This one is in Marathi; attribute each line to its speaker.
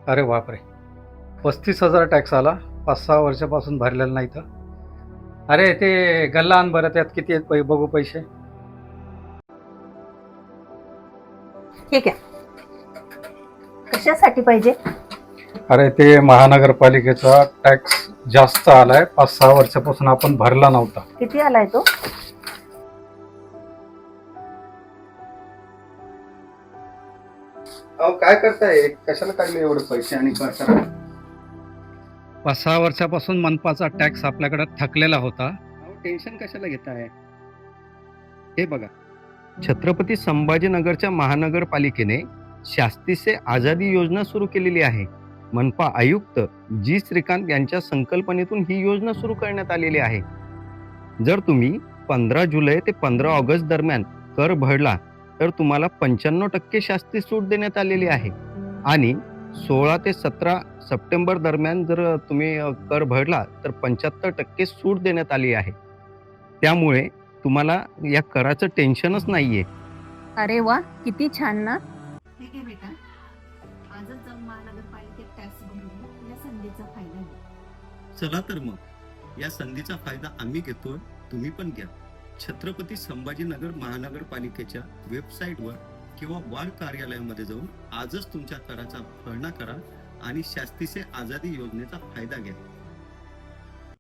Speaker 1: अरे बापरे! 35,000 टॅक्स आला. 5-6 वर्षापासून भरलेला नाही तर. अरे ते गल्ला आण बरं, त्यात किती आहेत बघू पैसे.
Speaker 2: ठीक आहे. कशासाठी पाहिजे?
Speaker 1: अरे ते महानगरपालिकेचा टॅक्स जास्त आलाय. 5-6 वर्षापासून आपण भरला नव्हता.
Speaker 2: किती आलाय तो?
Speaker 1: अहो काय करताय? कशाला काढले एवढे पैसे आणि कशाला? 5-6 वर्षापासून मनपाचा टॅक्स आपल्याकडे थकलेला होता. टेन्शन कशाला घेताय? हे बघा, छत्रपती संभाजीनगरच्या महानगरपालिकेने शास्ती से आझादी योजना सुरू केलेली आहे. मनपा आयुक्त जी श्रीकांत यांच्या संकल्पनेतून ही योजना सुरू करण्यात आलेली आहे. जर तुम्ही 15 जुलै ते 15 ऑगस्ट दरम्यान कर भरला तर तुम्हाला 95% शास्ती सूट देण्यात आलेली आहे आणि 16 ते 17 सप्टेंबर दरम्यान जर तुम्ही कर भरला तर 75% सूट देण्यात आली आहे. त्यामुळे तुम्हाला या कराचं टेन्शनच नाहीये.
Speaker 2: अरे वा, किती छान ना.
Speaker 3: ठीक आहे बेटा, आजच जाऊन महानगरपालिकेत टॅक्स भरून या संधीचा फायदा घ्या.
Speaker 4: चला तर मग या संधीचा फायदा आम्ही घेतोय, तुम्ही पण घ्या. छत्रपती संभाजीनगर महानगरपालिकेच्या वेबसाईटवर किंवा वार्ड कार्यालयामध्ये जाऊन आजच तुमच्या कराचा भरणा करा आणि शास्ती से आझादी योजनेचा फायदा घ्या.